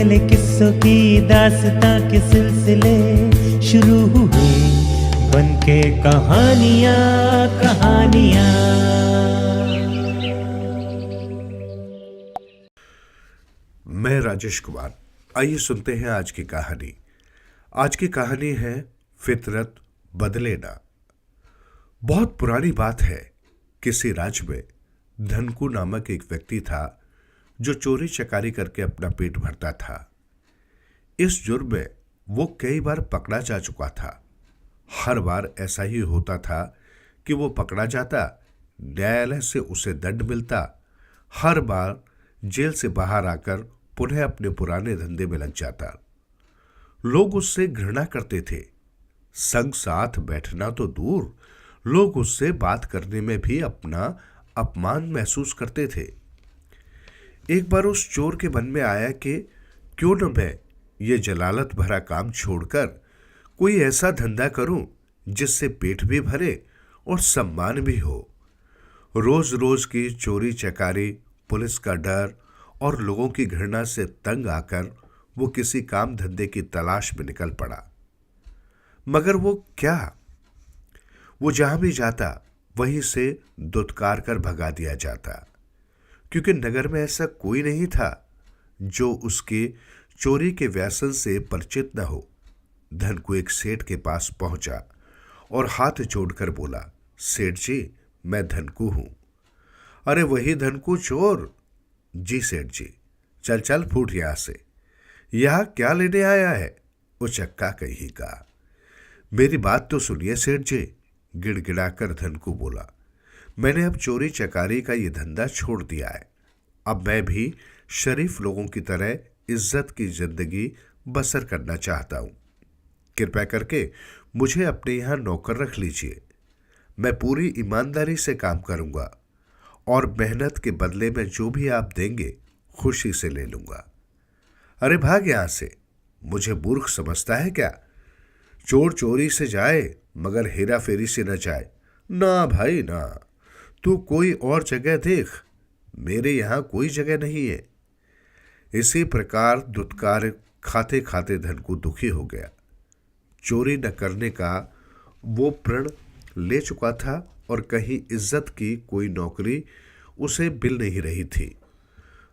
अकेले किस्सों की दास्तां के सिलसिले शुरू हुए बनके कहानियां कहानियां। मैं राजेश कुमार। आइए सुनते हैं आज की कहानी। आज की कहानी है फितरत बदले ना। बहुत पुरानी बात है। किसी राज्य में धनकू नामक एक व्यक्ति था जो चोरी चकारी करके अपना पेट भरता था। इस जुर्म में वो कई बार पकड़ा जा चुका था। हर बार ऐसा ही होता था कि वो पकड़ा जाता, न्यायालय से उसे दंड मिलता, हर बार जेल से बाहर आकर पुनः अपने पुराने धंधे में लग जाता। लोग उससे घृणा करते थे। संग साथ बैठना तो दूर, लोग उससे बात करने में भी अपना अपमान महसूस करते थे। एक बार उस चोर के मन में आया कि क्यों न मैं ये जलालत भरा काम छोड़कर कोई ऐसा धंधा करूं जिससे पेट भी भरे और सम्मान भी हो। रोज रोज की चोरी चकारी, पुलिस का डर और लोगों की घृणा से तंग आकर वो किसी काम धंधे की तलाश में निकल पड़ा। मगर वो क्या, वो जहां भी जाता वहीं से दुत्कार कर भगा दिया जाता, क्योंकि नगर में ऐसा कोई नहीं था जो उसके चोरी के व्यसन से परिचित न हो। धनकू एक सेठ के पास पहुंचा और हाथ जोड़कर बोला, सेठ जी, मैं धनकू हूं। अरे वही धनकू चोर? जी सेठ जी। चल चल फूट यहां से। यहां क्या लेने आया है? उचक्का कहीं का। मेरी बात तो सुनिए सेठ जी, गिड़गिड़ाकर धनकू बोला। मैंने अब चोरी चकारी का ये धंधा छोड़ दिया है। अब मैं भी शरीफ लोगों की तरह इज्जत की जिंदगी बसर करना चाहता हूं। कृपया करके मुझे अपने यहां नौकर रख लीजिए। मैं पूरी ईमानदारी से काम करूंगा और मेहनत के बदले में जो भी आप देंगे खुशी से ले लूंगा। अरे भाग यहां से, मुझे मूर्ख समझता है क्या? चोर चोरी से जाए मगर हेरा फेरी से न जाए। ना भाई ना, तू कोई और जगह देख, मेरे यहां कोई जगह नहीं है। इसी प्रकार दुत्कार खाते खाते धनकू दुखी हो गया। चोरी न करने का वो प्रण ले चुका था और कहीं इज्जत की कोई नौकरी उसे मिल नहीं रही थी।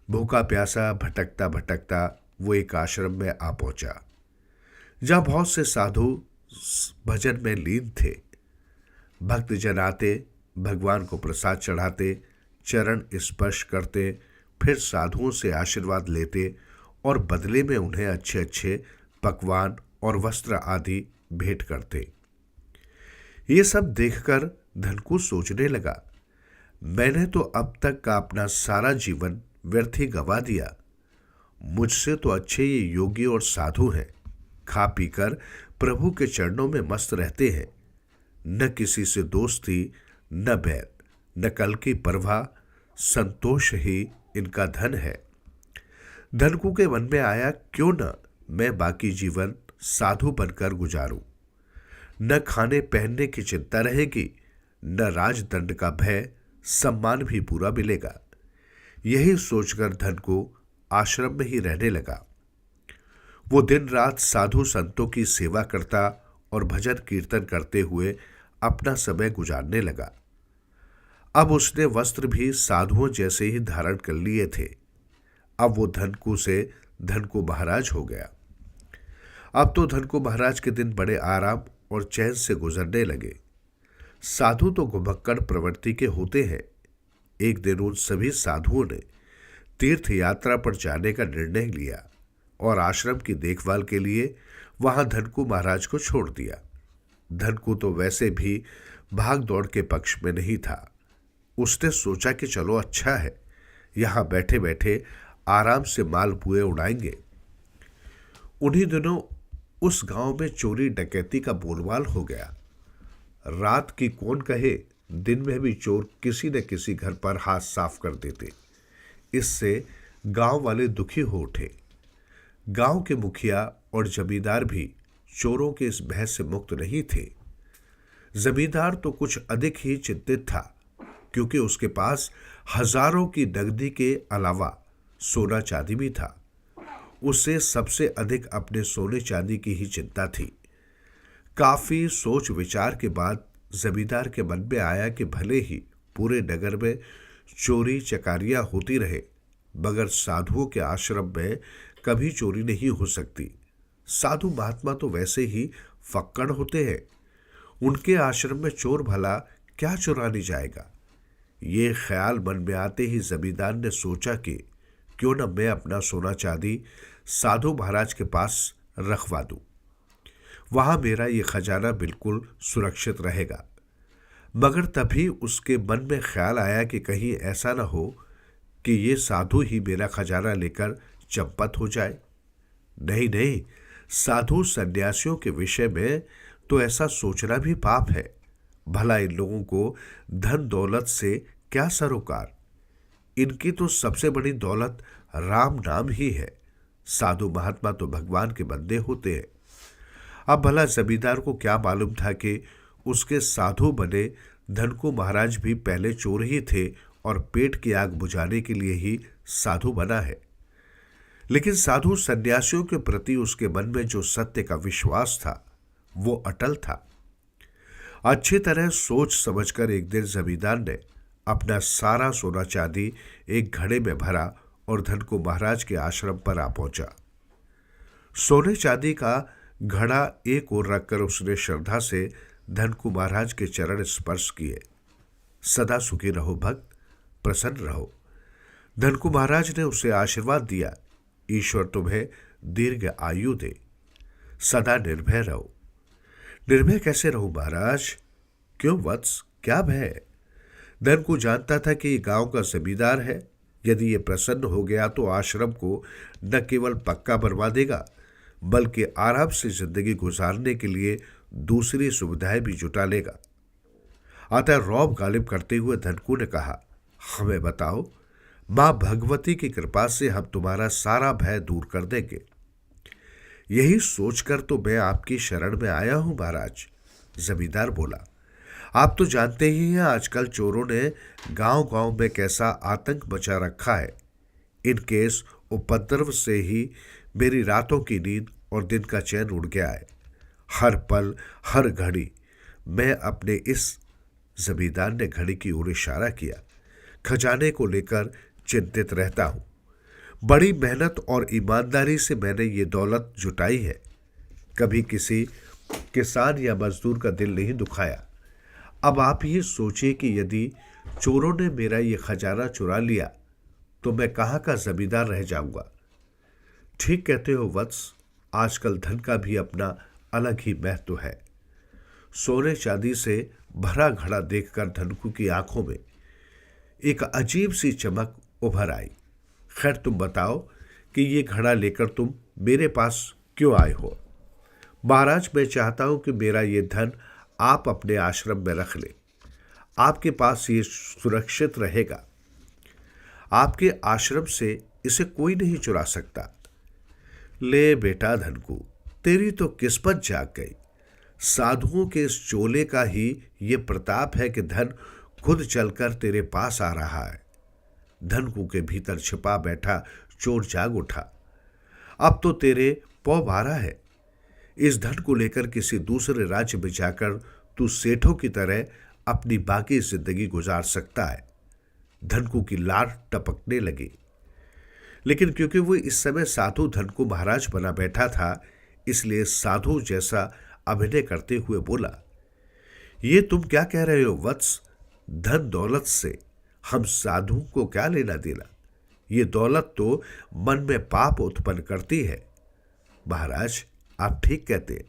भूखा प्यासा भटकता भटकता वो एक आश्रम में आ पहुंचा, जहां बहुत से साधु भजन में लीन थे। भक्तजन आते, भगवान को प्रसाद चढ़ाते, चरण स्पर्श करते, फिर साधुओं से आशीर्वाद लेते और बदले में उन्हें अच्छे अच्छे पकवान और वस्त्र आदि भेंट करते। ये सब देखकर धनकू सोचने लगा, मैंने तो अब तक का अपना सारा जीवन व्यर्थ ही गवा दिया। मुझसे तो अच्छे ये योगी और साधु हैं, खा पीकर प्रभु के चरणों में मस्त रहते हैं। न किसी से दोस्ती, न बैर, न कल की परवाह, संतोष ही इनका धन है। धनकू के मन में आया, क्यों न मैं बाकी जीवन साधु बनकर गुजारूं। न खाने पहनने की चिंता रहेगी, न राजदंड का भय, सम्मान भी पूरा मिलेगा। यही सोचकर धनकू आश्रम में ही रहने लगा। वो दिन रात साधु संतों की सेवा करता और भजन कीर्तन करते हुए अपना समय गुजारने लगा। अब उसने वस्त्र भी साधुओं जैसे ही धारण कर लिए थे। अब वो धनकू से धनकू महाराज हो गया। अब तो धनकू महाराज के दिन बड़े आराम और चैन से गुजरने लगे। साधु तो घुमक्कड़ प्रवृत्ति के होते हैं। एक दिन उन सभी साधुओं ने तीर्थ यात्रा पर जाने का निर्णय लिया और आश्रम की देखभाल के लिए वहां धनकू महाराज को छोड़ दिया। धनकू तो वैसे भी भाग दौड़ के पक्ष में नहीं था। उसने सोचा कि चलो अच्छा है, यहां बैठे बैठे आराम से मालपुए उड़ाएंगे। उन्हीं दिनों उस गांव में चोरी डकैती का बोलबाल हो गया। रात की कौन कहे, दिन में भी चोर किसी न किसी घर पर हाथ साफ कर देते। इससे गांव वाले दुखी हो उठे। गांव के मुखिया और जमींदार भी चोरों के इस भय से मुक्त नहीं थे। जमींदार तो कुछ अधिक ही चिंतित था, क्योंकि उसके पास हजारों की नकदी के अलावा सोना चांदी भी था। उसे सबसे अधिक अपने सोने चांदी की ही चिंता थी। काफी सोच विचार के बाद जमींदार के मन में आया कि भले ही पूरे नगर में चोरी चकारियां होती रहे, मगर साधुओं के आश्रम में कभी चोरी नहीं हो सकती। साधु महात्मा तो वैसे ही फक्कड़ होते हैं, उनके आश्रम में चोर भला क्या चुराने जाएगा। ये ख्याल मन में आते ही जमींदार ने सोचा कि क्यों न मैं अपना सोना चांदी साधु महाराज के पास रखवा दूं। वहां मेरा ये खजाना बिल्कुल सुरक्षित रहेगा। मगर तभी उसके मन में ख्याल आया कि कहीं ऐसा न हो कि ये साधु ही मेरा खजाना लेकर चंपत हो जाए। नहीं नहीं, साधु सन्यासियों के विषय में तो ऐसा सोचना भी पाप है। भला इन लोगों को धन दौलत से क्या सरोकार। इनकी तो सबसे बड़ी दौलत राम नाम ही है। साधु महात्मा तो भगवान के बंदे होते हैं। अब भला जमींदार को क्या मालूम था कि उसके साधु बने धनकू महाराज भी पहले चोर ही थे और पेट की आग बुझाने के लिए ही साधु बना है। लेकिन साधु सन्यासियों के प्रति उसके मन में जो सत्य का विश्वास था वो अटल था। अच्छी तरह सोच समझकर एक दिन जमींदार ने अपना सारा सोना चांदी एक घड़े में भरा और धनकू महाराज के आश्रम पर आ पहुंचा। सोने चांदी का घड़ा एक ओर रखकर उसने श्रद्धा से धनकू महाराज के चरण स्पर्श किए। सदा सुखी रहो भक्त, प्रसन्न रहो। धनकू महाराज ने उसे आशीर्वाद दिया, ईश्वर तुम्हें दीर्घ आयु दे, सदा निर्भय रहो। निर्भय कैसे रहूं महाराज? क्यों वत्स, क्या भय? धनकू जानता था कि गांव का जमींदार है। यदि ये प्रसन्न हो गया तो आश्रम को न केवल पक्का बनवा देगा बल्कि आराम से जिंदगी गुजारने के लिए दूसरी सुविधाएं भी जुटा लेगा। अतः रौब गालिब करते हुए धनकू ने कहा, हमें बताओ, मां भगवती की कृपा से हम तुम्हारा सारा भय दूर कर देंगे। यही सोचकर तो मैं आपकी शरण में आया हूं महाराज। जमींदार बोला, आप तो जानते ही हैं आजकल चोरों ने गांव गांव में कैसा आतंक मचा रखा है। इनके इस उपद्रव से ही मेरी रातों की नींद और दिन का चैन उड़ गया है। हर पल हर घड़ी मैं अपने इस जमींदार ने घड़ी की ओर इशारा किया खजाने को लेकर चिंतित रहता हूं। बड़ी मेहनत और ईमानदारी से मैंने ये दौलत जुटाई है। कभी किसी किसान या मजदूर का दिल नहीं दुखाया। अब आप ही सोचिए कि यदि चोरों ने मेरा ये खजाना चुरा लिया तो मैं कहाँ का जमींदार रह जाऊंगा। ठीक कहते हो वत्स, आजकल धन का भी अपना अलग ही महत्व है। सोने चांदी से भरा घड़ा देखकर धनकू की आंखों में एक अजीब सी चमक उभर आई। खैर तुम बताओ कि ये घड़ा लेकर तुम मेरे पास क्यों आए हो? महाराज, मैं चाहता हूं कि मेरा ये धन आप अपने आश्रम में रख ले। आपके पास ये सुरक्षित रहेगा। आपके आश्रम से इसे कोई नहीं चुरा सकता। ले बेटा धनकू, तेरी तो किस्मत जाग गई। साधुओं के इस चोले का ही ये प्रताप है कि धन खुद चलकर तेरे पास आ रहा है। धनकू के भीतर छिपा बैठा चोर जाग उठा। अब तो तेरे पौ बारा है। इस धन को लेकर किसी दूसरे राज्य में जाकर तू सेठों की तरह अपनी बाकी जिंदगी गुजार सकता है। धनकू की लार टपकने लगी। लेकिन क्योंकि वो इस समय साधु धनकू महाराज बना बैठा था, इसलिए साधु जैसा अभिनय करते हुए बोला, ये तुम क्या कह रहे हो वत्स? धन दौलत से हम साधु को क्या लेना देना? ये दौलत तो मन में पाप उत्पन्न करती है। महाराज, आप ठीक कहते हैं।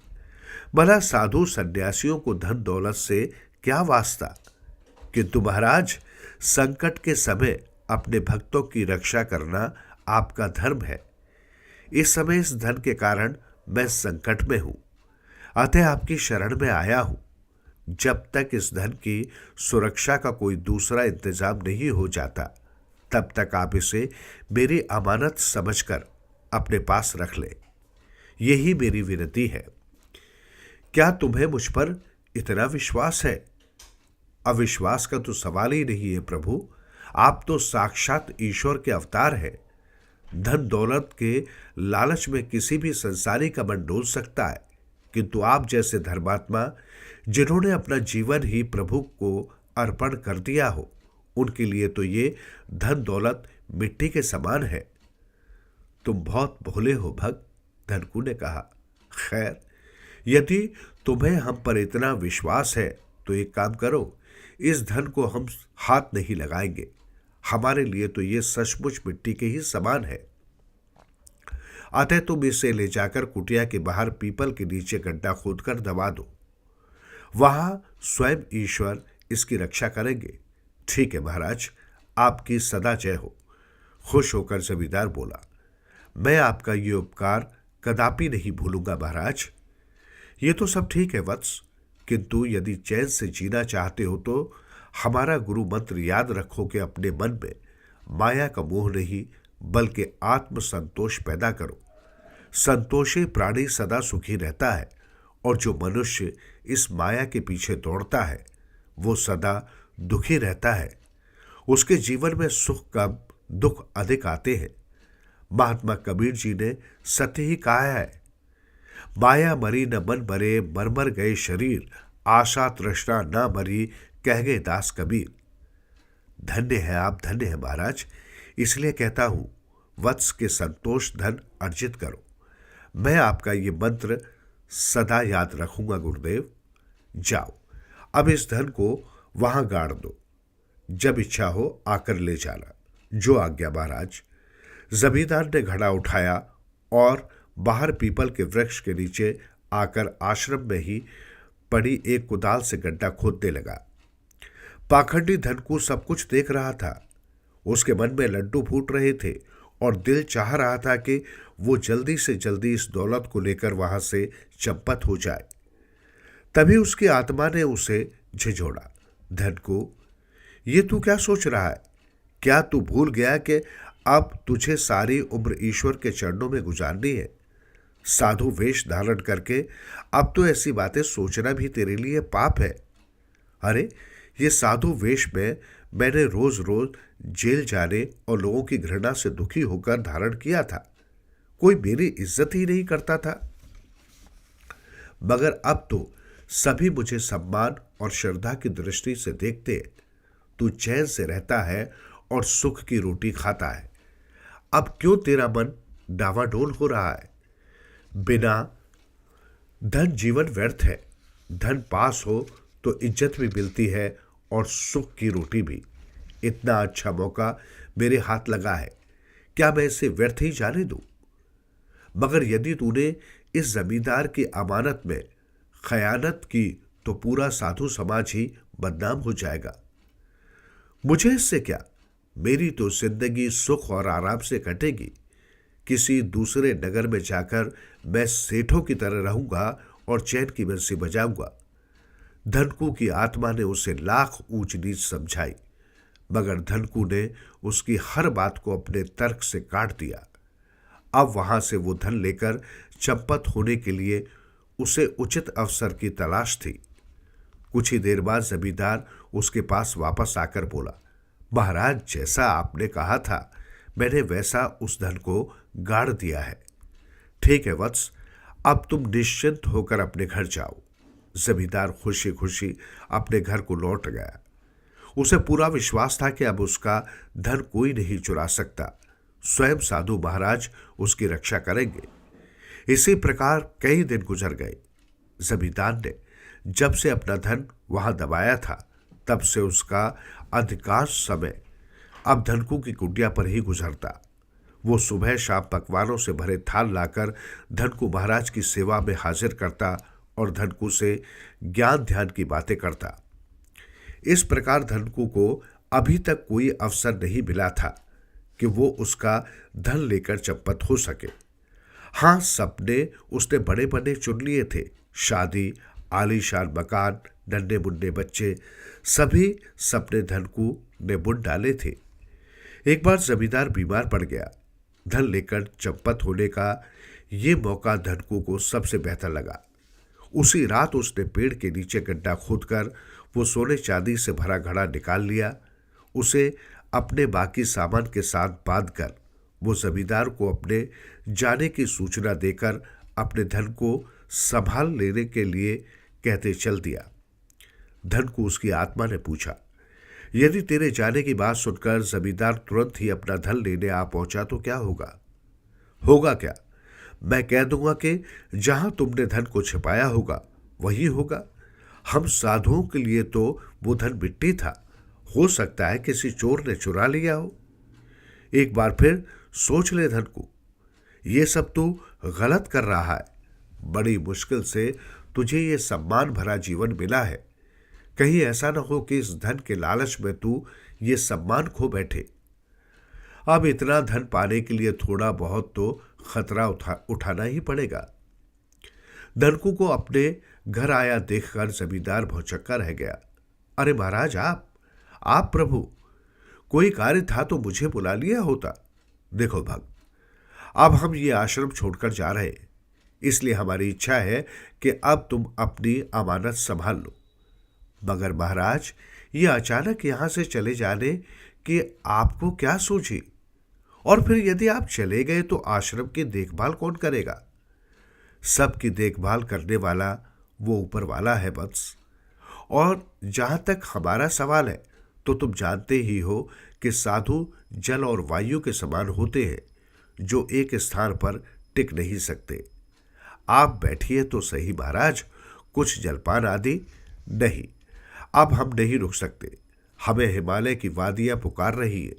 भला साधु सन्यासियों को धन दौलत से क्या वास्ता? किंतु महाराज, संकट के समय अपने भक्तों की रक्षा करना आपका धर्म है। इस समय इस धन के कारण मैं संकट में हूं, अतः आपकी शरण में आया हूं। जब तक इस धन की सुरक्षा का कोई दूसरा इंतजाम नहीं हो जाता, तब तक आप इसे मेरी अमानत समझकर अपने पास रख ले। यही मेरी विनती है। क्या तुम्हें मुझ पर इतना विश्वास है? अविश्वास का तो सवाल ही नहीं है प्रभु। आप तो साक्षात ईश्वर के अवतार हैं। धन दौलत के लालच में किसी भी संसारी का मन डोल सकता है, किंतु आप जैसे धर्मात्मा जिन्होंने अपना जीवन ही प्रभु को अर्पण कर दिया हो, उनके लिए तो ये धन दौलत मिट्टी के समान है। तुम बहुत भोले हो भक्त, धनकू ने कहा। खैर, यदि तुम्हें हम पर इतना विश्वास है तो एक काम करो, इस धन को हम हाथ नहीं लगाएंगे। हमारे लिए तो ये सचमुच मिट्टी के ही समान है। अतः तुम इसे ले जाकर कुटिया के बाहर पीपल के नीचे गड्ढा खोदकर दबा दो। वहां स्वयं ईश्वर इसकी रक्षा करेंगे। ठीक है महाराज, आपकी सदा जय हो। खुश होकर जमींदार बोला, मैं आपका ये उपकार कदापि नहीं भूलूंगा महाराज। ये तो सब ठीक है वत्स, किंतु यदि चैन से जीना चाहते हो तो हमारा गुरु मंत्र याद रखो कि अपने मन में माया का मोह नहीं बल्कि आत्म संतोष पैदा करो। संतोषी प्राणी सदा सुखी रहता है, और जो मनुष्य इस माया के पीछे दौड़ता है वो सदा दुखी रहता है। उसके जीवन में सुख कम दुख अधिक आते हैं। महात्मा कबीर जी ने सत्य ही कहा है, माया मरी न मन मरे, मर गए शरीर, आशा तृष्णा न मरी, कह गए दास कबीर। धन्य है आप, धन्य है महाराज। इसलिए कहता हूं, वत्स के संतोष धन अर्जित करो। मैं आपका ये मंत्र सदा याद रखूंगा गुरुदेव। जाओ, अब इस धन को वहां गाड़ दो। जब इच्छा हो आकर ले जाना। जो आज्ञा महाराज। जमींदार ने घड़ा उठाया और बाहर पीपल के वृक्ष के नीचे आकर आश्रम में ही पड़ी एक कुदाल से गड्ढा खोदने लगा। पाखंडी धनकू सब कुछ देख रहा था। उसके मन में लड्डू फूट रहे थे और दिल चाह रहा था कि वो जल्दी से जल्दी इस दौलत को लेकर वहां से चंपत हो जाए। तभी उसकी आत्मा ने उसे झिझोड़ा, धनकू, ये तू क्या सोच रहा है? क्या तू भूल गया कि अब तुझे सारी उम्र ईश्वर के चरणों में गुजारनी है? साधु वेश धारण करके अब तो ऐसी बातें सोचना भी तेरे लिए पाप है। अरे, ये साधु वेश में मैंने रोज रोज जेल जाने और लोगों की घृणा से दुखी होकर धारण किया था। कोई मेरी इज्जत ही नहीं करता था, मगर अब तो सभी मुझे सम्मान और श्रद्धा की दृष्टि से देखते हैं। तू चैन से रहता है और सुख की रोटी खाता है। अब क्यों तेरा मन डावाडोल हो रहा है? बिना धन जीवन व्यर्थ है। धन पास हो तो इज्जत भी मिलती है और सुख की रोटी भी। इतना अच्छा मौका मेरे हाथ लगा है, क्या मैं इसे व्यर्थ ही जाने दूं? मगर यदि तूने इस जमींदार की अमानत में खयानत की तो पूरा साधु समाज ही बदनाम हो जाएगा। मुझे इससे क्या? मेरी तो जिंदगी सुख और आराम से कटेगी। किसी दूसरे नगर में जाकर मैं सेठों की तरह रहूंगा और चैन की बंसी बजाऊंगा। धनकू की आत्मा ने उसे लाख ऊंच नीच समझाई, मगर धनकू ने उसकी हर बात को अपने तर्क से काट दिया। अब वहां से वो धन लेकर चंपत होने के लिए उसे उचित अवसर की तलाश थी। कुछ ही देर बाद जमींदार उसके पास वापस आकर बोला, महाराज, जैसा आपने कहा था मैंने वैसा उस धन को गाड़ दिया है। ठीक है वत्स, अब तुम निश्चिंत होकर अपने घर जाओ। जमींदार खुशी खुशी अपने घर को लौट गया। उसे पूरा विश्वास था कि अब उसका धन कोई नहीं चुरा सकता। स्वयं साधु महाराज उसकी रक्षा करेंगे। इसी प्रकार कई दिन गुजर गए। जमींदार ने जब से अपना धन वहां दबाया था, तब से उसका अधिकांश समय अब धनकू की कुटिया पर ही गुजरता। वो सुबह शाम पकवानों से भरे थाल लाकर धनकू महाराज की सेवा में हाजिर करता और धनकू से ज्ञान ध्यान की बातें करता। इस प्रकार धनकू को अभी तक कोई अवसर नहीं मिला था कि वो उसका धन लेकर चंपत हो सके। हाँ, सपने उसने बड़े बड़े चुन लिए थे। शादी, आलीशान मकान, नन्हे मुन्ने बच्चे, सभी सपने धनकू ने बुन डाले थे। एक बार जमींदार बीमार पड़ गया। धन लेकर चंपत होने का ये मौका धनकू को सबसे बेहतर लगा। उसी रात उसने पेड़ के नीचे गड्ढा खोदकर वो सोने चांदी से भरा घड़ा निकाल लिया। उसे अपने बाकी सामान के साथ बांधकर वो जमींदार को अपने जाने की सूचना देकर अपने धन को संभाल लेने के लिए कहते चल दिया। धन को उसकी आत्मा ने पूछा, यदि तेरे जाने की बात सुनकर जमींदार तुरंत ही अपना धन लेने आ पहुंचा तो क्या होगा? होगा क्या? मैं कह दूंगा कि जहां तुमने धन को छिपाया होगा वही होगा। हम साधुओं के लिए तो वो धन मिट्टी था, हो सकता है किसी चोर ने चुरा लिया हो। एक बार फिर सोच ले धन को, ये सब तू गलत कर रहा है। बड़ी मुश्किल से तुझे ये सम्मान भरा जीवन मिला है, कहीं ऐसा न हो कि इस धन के लालच में तू ये सम्मान खो बैठे। अब इतना धन पाने के लिए थोड़ा बहुत तो खतरा उठाना ही पड़ेगा। धनकू को अपने घर आया देखकर जमींदार भौचक्का रह गया। अरे महाराज, आप प्रभु, कोई कार्य था तो मुझे बुला लिया होता। देखो भक्त, अब हम ये आश्रम छोड़कर जा रहे हैं, इसलिए हमारी इच्छा है कि अब तुम अपनी अमानत संभाल लो। मगर महाराज, ये अचानक यहां से चले जाने की आपको क्या सूझी? और फिर यदि आप चले गए तो आश्रम की देखभाल कौन करेगा? सबकी देखभाल करने वाला वो ऊपर वाला है वत्स। और जहां तक हमारा सवाल है तो तुम जानते ही हो कि साधु जल और वायु के समान होते हैं, जो एक स्थान पर टिक नहीं सकते। आप बैठिए तो सही महाराज, कुछ जलपान आदि? नहीं, अब हम नहीं रुक सकते, हमें हिमालय की वादियां पुकार रही है।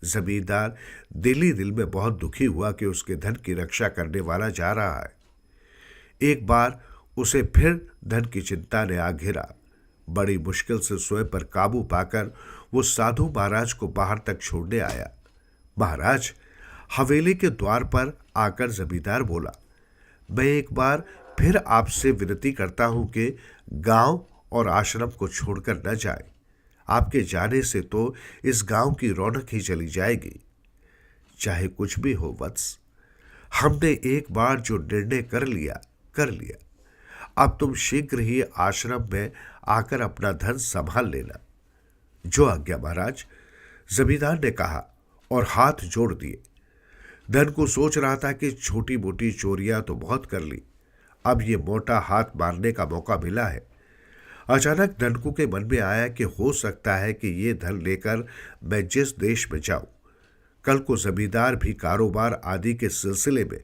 जमींदार दिल ही दिल में बहुत दुखी हुआ कि उसके धन की रक्षा करने वाला जा रहा है। एक बार उसे फिर धन की चिंता ने आ घेरा। बड़ी मुश्किल से स्वयं पर काबू पाकर वो साधु महाराज को बाहर तक छोड़ने आया। महाराज, हवेली के द्वार पर आकर जमींदार बोला, मैं एक बार फिर आपसे विनती करता हूं कि गांव और आश्रम को छोड़कर न जाए। आपके जाने से तो इस गांव की रौनक ही चली जाएगी। चाहे कुछ भी हो वत्स, हमने एक बार जो निर्णय कर लिया। अब तुम शीघ्र ही आश्रम में आकर अपना धन संभाल लेना। जो आज्ञा महाराज, जमींदार ने कहा और हाथ जोड़ दिए। धन को सोच रहा था कि छोटी मोटी चोरियां तो बहुत कर ली, अब ये मोटा हाथ मारने का मौका मिला है। अचानक धनकू के मन में आया कि हो सकता है कि ये धन लेकर मैं जिस देश में जाऊं, कल को जमींदार भी कारोबार आदि के सिलसिले में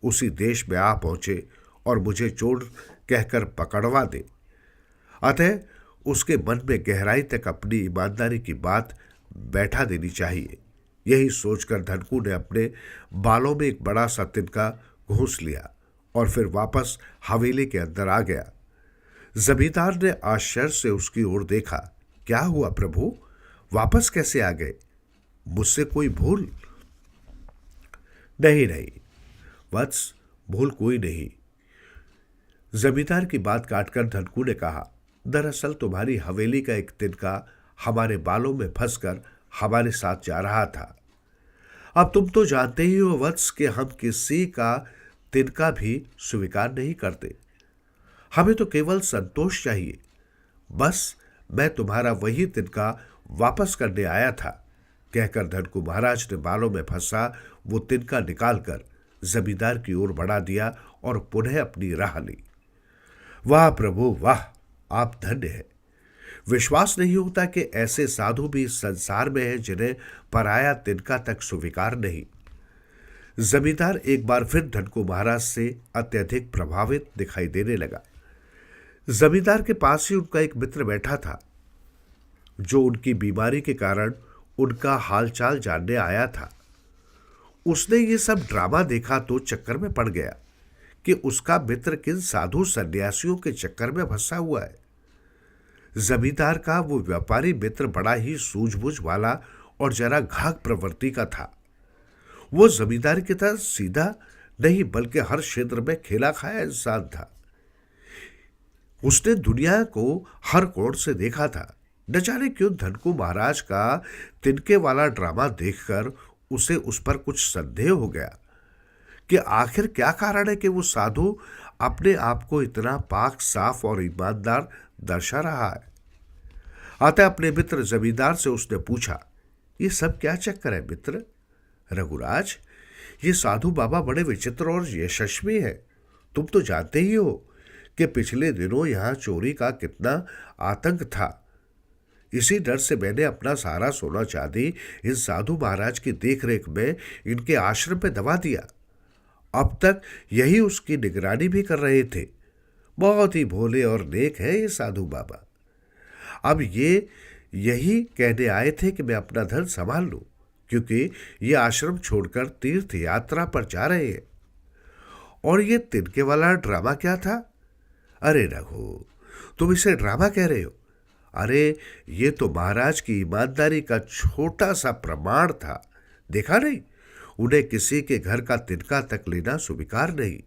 उसी देश में आ पहुंचे और मुझे चोर कहकर पकड़वा दे। अतः उसके मन में गहराई तक अपनी ईमानदारी की बात बैठा देनी चाहिए। यही सोचकर धनकू ने अपने बालों में एक बड़ा सा तिनका घूंस लिया और फिर वापस हवेली के अंदर आ गया। जमींदार ने आश्चर्य से उसकी ओर देखा। क्या हुआ प्रभु, वापस कैसे आ गए? मुझसे कोई भूल? नहीं वत्स, भूल कोई नहीं। जमींदार की बात काटकर धनकू ने कहा, दरअसल तुम्हारी हवेली का एक तिनका हमारे बालों में फंसकर हमारे साथ जा रहा था। अब तुम तो जानते ही हो वत्स कि हम किसी का तिनका भी स्वीकार नहीं करते। हमें तो केवल संतोष चाहिए। बस मैं तुम्हारा वही तिनका वापस करने आया था। कहकर धनकू महाराज ने बालों में फंसा वो तिनका निकालकर जमींदार की ओर बढ़ा दिया और पुनः अपनी राह ली। वाह प्रभु वाह, आप धन्य हैं। विश्वास नहीं होता कि ऐसे साधु भी इस संसार में हैं जिन्हें पराया तिनका तक स्वीकार नहीं। जमींदार एक बार फिर धनकू महाराज से अत्यधिक प्रभावित दिखाई देने लगा। जमींदार के पास ही उनका एक मित्र बैठा था, जो उनकी बीमारी के कारण उनका हालचाल जानने आया था। उसने ये सब ड्रामा देखा तो चक्कर में पड़ गया कि उसका मित्र किन साधु सन्यासियों के चक्कर में फंसा हुआ है। जमींदार का वो व्यापारी मित्र बड़ा ही सूझबूझ वाला और जरा घाघ प्रवृत्ति का था। वो जमींदार की तरह सीधा नहीं बल्कि हर क्षेत्र में खेला खाया इंसान था। उसने दुनिया को हर कोण से देखा था। न जाने क्यों धनकू महाराज का तिनके वाला ड्रामा देखकर उसे उस पर कुछ संदेह हो गया कि आखिर क्या कारण है कि वो साधु अपने आप को इतना पाक साफ और ईमानदार दर्शा रहा है। अतः अपने मित्र जमींदार से उसने पूछा, ये सब क्या चक्कर है मित्र? रघुराज, ये साधु बाबा बड़े विचित्र और यशस्वी हैं। तुम तो जानते ही हो कि पिछले दिनों यहां चोरी का कितना आतंक था। इसी डर से मैंने अपना सारा सोना चांदी इन साधु महाराज की देखरेख में इनके आश्रम पे दबा दिया। अब तक यही उसकी निगरानी भी कर रहे थे। बहुत ही भोले और नेक है ये साधु बाबा। अब ये यही कहने आए थे कि मैं अपना धन संभाल लूं, क्योंकि ये आश्रम छोड़कर तीर्थ यात्रा पर जा रहे हैं। और ये तिनके वाला ड्रामा क्या था? अरे रघु, तुम इसे ड्रामा कह रहे हो? अरे ये तो महाराज की ईमानदारी का छोटा सा प्रमाण था। देखा नहीं, उन्हें किसी के घर का तिनका तक लेना स्वीकार नहीं।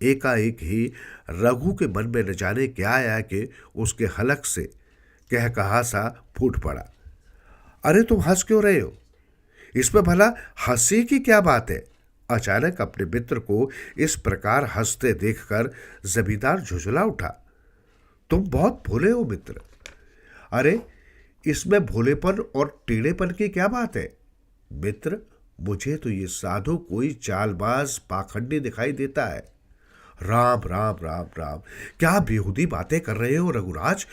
एकाएक ही रघु के मन में न जाने क्या आया कि उसके हलक से कह कहा सा फूट पड़ा। अरे तुम हंस क्यों रहे हो? इसमें भला हंसी की क्या बात है? अचानक अपने मित्र को इस प्रकार हंसते देखकर जमींदार झुंझला उठा। तुम बहुत भोले हो मित्र। अरे इसमें भोलेपन और टेढ़ेपन की क्या बात है? मित्र, मुझे तो ये साधु कोई चालबाज पाखंडी दिखाई देता है। राम राम राम राम, क्या बेहुदी बातें कर रहे हो रघुराज?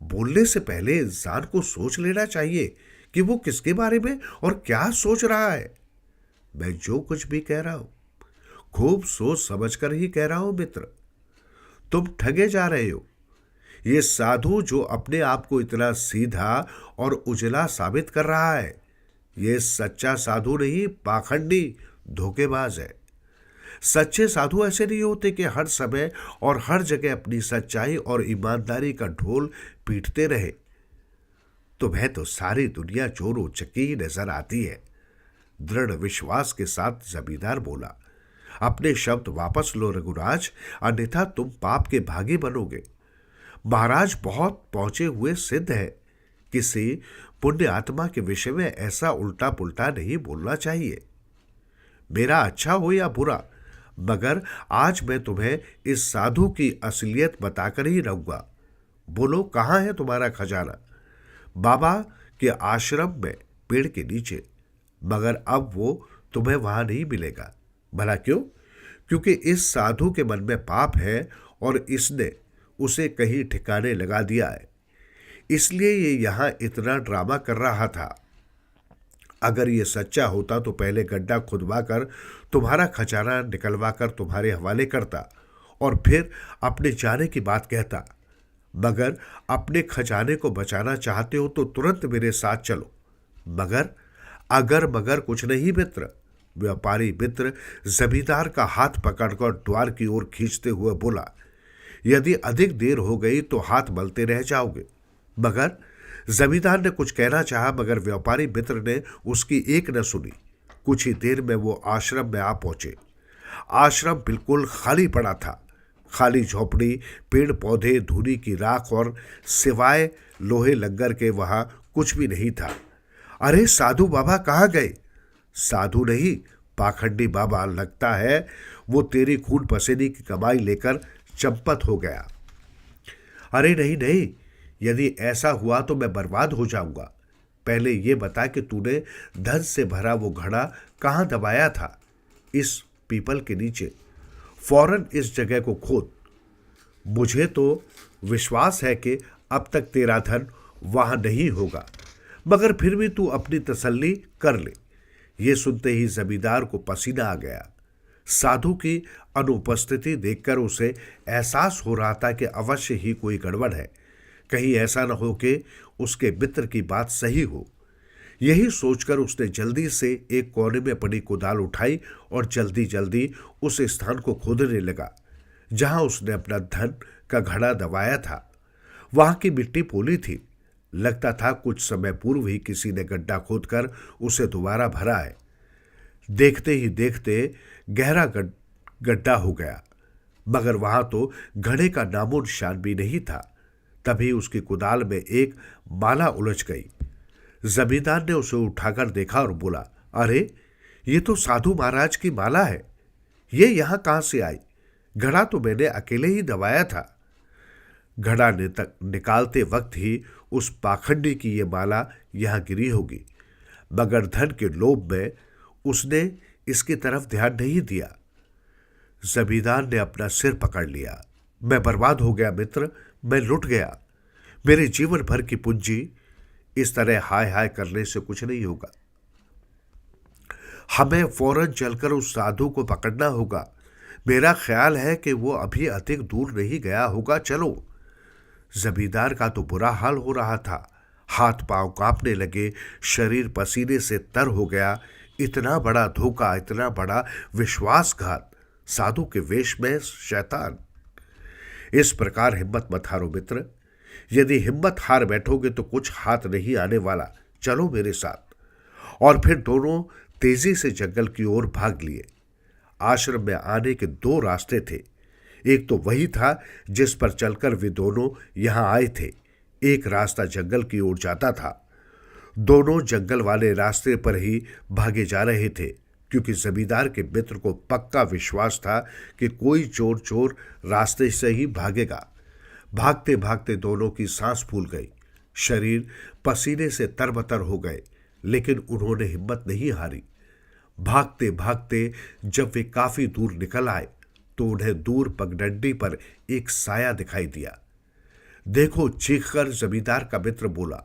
बोलने से पहले इंसान को सोच लेना चाहिए कि वो किसके बारे में और क्या सोच रहा है। मैं जो कुछ भी कह रहा हूं खूब सोच समझकर ही कह रहा हूं मित्र। तुम ठगे जा रहे हो। ये साधु जो अपने आप को इतना सीधा और उजला साबित कर रहा है, ये सच्चा साधु नहीं, पाखंडी धोखेबाज है। सच्चे साधु ऐसे नहीं होते कि हर समय और हर जगह अपनी सच्चाई और ईमानदारी का ढोल पीटते रहे। तुम्हें तो सारी दुनिया चोर उचक्की ही नजर आती है, दृढ़ विश्वास के साथ जमींदार बोला। अपने शब्द वापस लो रघुराज, अन्यथा तुम पाप के भागी बनोगे। महाराज बहुत पहुंचे हुए सिद्ध है। किसी पुण्य आत्मा के विषय में ऐसा उल्टा पुल्टा नहीं बोलना चाहिए। मेरा अच्छा हो या बुरा, मगर आज मैं तुम्हें इस साधु की असलियत बताकर ही रहूंगा। बोलो, कहाँ है तुम्हारा खजाना? बाबा के आश्रम में, पेड़ के नीचे। मगर अब वो तुम्हें वहां नहीं मिलेगा। भला क्यों? क्योंकि इस साधु के मन में पाप है और इसने उसे कहीं ठिकाने लगा दिया है। इसलिए ये यहां इतना ड्रामा कर रहा था। अगर ये सच्चा होता तो पहले गड्ढा खुदवा कर तुम्हारा खजाना निकलवा कर तुम्हारे हवाले करता और फिर अपने जाने की बात कहता। मगर अपने खजाने को बचाना चाहते हो तो तुरंत मेरे साथ चलो। मगर अगर मगर कुछ नहीं मित्र। व्यापारी मित्र जमींदार का हाथ पकड़कर द्वार की ओर खींचते हुए बोला। यदि अधिक देर हो गई तो हाथ मलते रह जाओगे। मगर जमींदार ने कुछ कहना चाहा, मगर व्यापारी मित्र ने उसकी एक न सुनी। कुछ ही देर में वो आश्रम में आ पहुंचे। आश्रम बिल्कुल खाली पड़ा था। खाली झोपड़ी, पेड़ पौधे, धूनी की राख और सिवाय लोहे लंगर के वहां कुछ भी नहीं था। अरे साधु बाबा कहाँ गए? साधु नहीं, पाखंडी बाबा। लगता है वो तेरी खून पसीने की कमाई लेकर चंपत हो गया। अरे नहीं नहीं, यदि ऐसा हुआ तो मैं बर्बाद हो जाऊंगा। पहले ये बता कि तूने धन से भरा वो घड़ा कहाँ दबाया था? इस पीपल के नीचे। फौरन इस जगह को खोद। मुझे तो विश्वास है कि अब तक तेरा धन वहां नहीं होगा, मगर फिर भी तू अपनी तसल्ली कर ले। ये सुनते ही जमींदार को पसीना आ गया। साधु की अनुपस्थिति देखकर उसे एहसास हो रहा था कि अवश्य ही कोई गड़बड़ है। कहीं ऐसा न हो कि उसके मित्र की बात सही हो। यही सोचकर उसने जल्दी से एक कोने में पड़ी कुदाल उठाई और जल्दी जल्दी उस स्थान को खोदने लगा जहां उसने अपना धन का घड़ा दबाया था। वहां की मिट्टी पोली थी। लगता था कुछ समय पूर्व ही किसी ने गड्ढा खोदकर उसे दोबारा भरा है। देखते ही देखते गहरा गड्ढा हो गया, मगर वहां तो घड़े का नामो निशान भी नहीं था। तभी उसकी कुदाल में एक माला उलझ गई। जमींदार ने उसे उठाकर देखा और बोला, अरे ये तो साधु महाराज की माला है। ये यहां कहां से आई? घड़ा तो मैंने अकेले ही दबाया था। घड़ा निकालते वक्त ही उस पाखंडी की ये माला यहां गिरी होगी, मगर धन के लोभ में उसने इसकी तरफ ध्यान नहीं दिया। जमींदार ने अपना सिर पकड़ लिया। मैं बर्बाद हो गया मित्र, मैं लुट गया। मेरे जीवन भर की पूंजी इस तरह हाय हाय करने से कुछ नहीं होगा। हमें फौरन चलकर उस साधु को पकड़ना होगा। मेरा ख्याल है कि वो अभी अधिक दूर नहीं गया होगा। चलो। जमींदार का तो बुरा हाल हो रहा था। हाथ पांव कांपने लगे, शरीर पसीने से तर हो गया। इतना बड़ा धोखा, इतना बड़ा विश्वासघात, साधु के वेश में शैतान। इस प्रकार हिम्मत मत हारो मित्र। यदि हिम्मत हार बैठोगे तो कुछ हाथ नहीं आने वाला। चलो मेरे साथ। और फिर दोनों तेजी से जंगल की ओर भाग लिए। आश्रम में आने के दो रास्ते थे। एक तो वही था जिस पर चलकर वे दोनों यहां आए थे। एक रास्ता जंगल की ओर जाता था। दोनों जंगल वाले रास्ते पर ही भागे जा रहे थे, क्योंकि जमींदार के मित्र को पक्का विश्वास था कि कोई चोर चोर रास्ते से ही भागेगा। भागते भागते दोनों की सांस फूल गई, शरीर पसीने से तरबतर हो गए, लेकिन उन्होंने हिम्मत नहीं हारी। भागते भागते जब वे काफी दूर निकल आए तो उन्हें दूर पगडंडी पर एक साया दिखाई दिया। देखो, चीखकर जमींदार का मित्र बोला,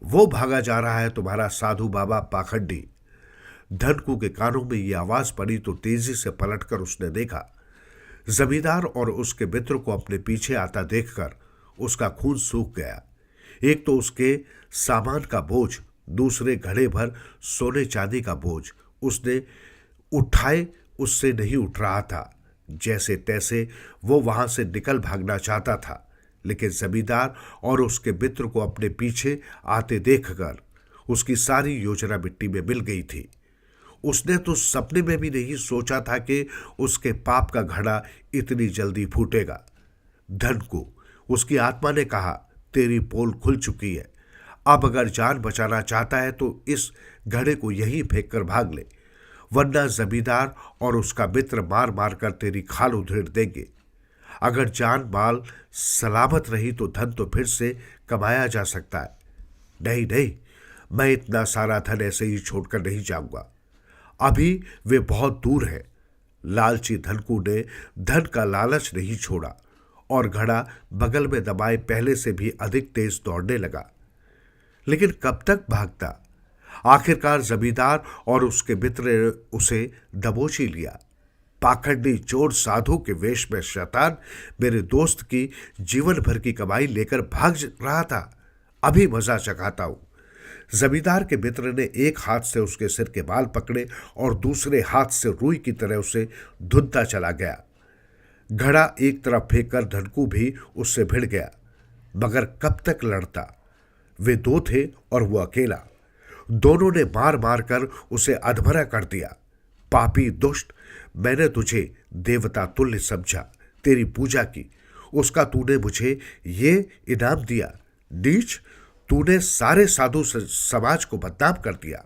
वो भागा जा रहा है तुम्हारा साधु बाबा पाखंडी। धनकू के कानों में ये आवाज पड़ी तो तेजी से पलटकर उसने देखा। जमींदार और उसके मित्र को अपने पीछे आता देखकर उसका खून सूख गया। एक तो उसके सामान का बोझ, दूसरे घड़े भर सोने चांदी का बोझ उसने उठाए उससे नहीं उठ रहा था। जैसे तैसे वो वहां से निकल भागना चाहता था, लेकिन जमींदार और उसके मित्र को अपने पीछे आते देखकर उसकी सारी योजना मिट्टी में मिल गई थी। उसने तो सपने में भी नहीं सोचा था कि उसके पाप का घड़ा इतनी जल्दी फूटेगा। धन को उसकी आत्मा ने कहा, तेरी पोल खुल चुकी है। अब अगर जान बचाना चाहता है तो इस घड़े को यहीं फेंक कर भाग ले, वरना जमींदार और उसका मित्र मार मार कर तेरी खाल उधेड़ देंगे। अगर जान माल सलामत रही तो धन तो फिर से कमाया जा सकता है। नहीं नहीं, मैं इतना सारा धन ऐसे ही छोड़कर नहीं जाऊंगा। अभी वे बहुत दूर है। लालची धनकू ने धन का लालच नहीं छोड़ा और घड़ा बगल में दबाए पहले से भी अधिक तेज दौड़ने लगा। लेकिन कब तक भागता? आखिरकार जमींदार और उसके मित्र ने उसे दबोच ही लिया। पाखंडी चोर साधु के वेश में शैतान मेरे दोस्त की जीवन भर की कमाई लेकर भाग रहा था। अभी मजा चखाता हूं। जमींदार के मित्र ने एक हाथ से उसके सिर के बाल पकड़े और दूसरे हाथ से रुई की तरह उसे धुनता चला गया। घड़ा एक तरफ फेंककर धनकू भी उससे भिड़ गया, मगर कब तक लड़ता? वे दो थे और वो अकेला। दोनों ने मार मार कर उसे अधमरा कर दिया। पापी दुष्ट, मैंने तुझे देवता तुल्य समझा, तेरी पूजा की, उसका तूने मुझे ये इनाम दिया। नीच, तूने सारे साधु समाज को बदनाम कर दिया।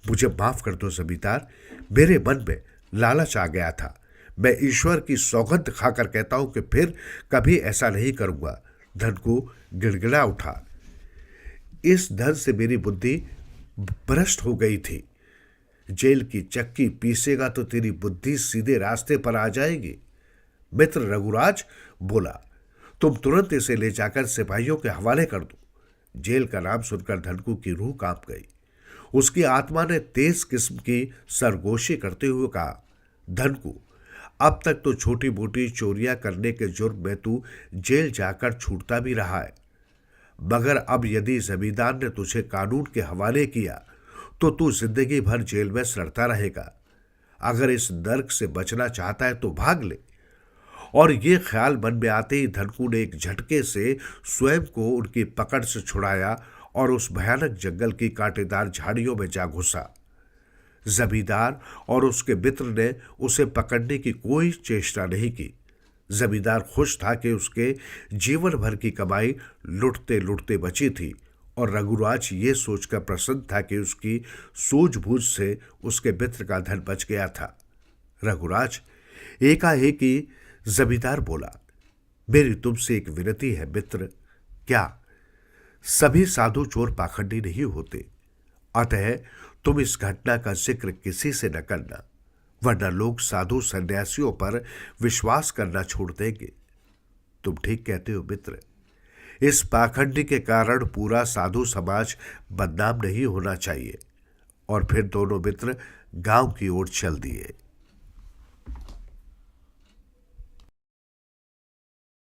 मुझे माफ कर दो जमींदार, मेरे मन में लालच आ गया था। मैं ईश्वर की सौगंध खाकर कहता हूं कि फिर कभी ऐसा नहीं करूंगा। धन को गिड़गिड़ा उठा। इस धन से मेरी बुद्धि भ्रष्ट हो गई थी। जेल की चक्की पीसेगा तो तेरी बुद्धि सीधे रास्ते पर आ जाएगी। मित्र रघुराज बोला, तुम तुरंत इसे ले जाकर सिपाहियों के हवाले कर दो। जेल का नाम सुनकर धनकू की रूह कांप गई। उसकी आत्मा ने तेज किस्म की सरगोशी करते हुए कहा, धनकू, अब तक तो छोटी मोटी चोरियां करने के जुर्म में तू जेल जाकर छूटता भी रहा है, मगर अब यदि जमींदार ने तुझे कानून के हवाले किया तो तू जिंदगी भर जेल में सड़ता रहेगा। अगर इस नर्क से बचना चाहता है तो भाग ले। और ये ख्याल मन में आते ही धनकू ने एक झटके से स्वयं को उनकी पकड़ से छुड़ाया और उस भयानक जंगल की कांटेदार झाड़ियों में जा घुसा। जमींदार और उसके मित्र ने उसे पकड़ने की कोई चेष्टा नहीं की। जमींदार खुश था कि उसके जीवन भर की कमाई लुटते लुटते बची थी, और रघुराज ये सोचकर प्रसन्न था कि उसकी सूझबूझ से उसके मित्र का धन बच गया था। रघुराज, एकाएक ही जमींदार बोला, मेरी तुमसे एक विनती है मित्र। क्या? सभी साधु चोर पाखंडी नहीं होते, अतः तुम इस घटना का जिक्र किसी से न करना, वरना लोग साधु सन्यासियों पर विश्वास करना छोड़ देंगे। तुम ठीक कहते हो मित्र। इस पाखंडी के कारण पूरा साधु समाज बदनाम नहीं होना चाहिए। और फिर दोनों मित्र गांव की ओर चल दिए।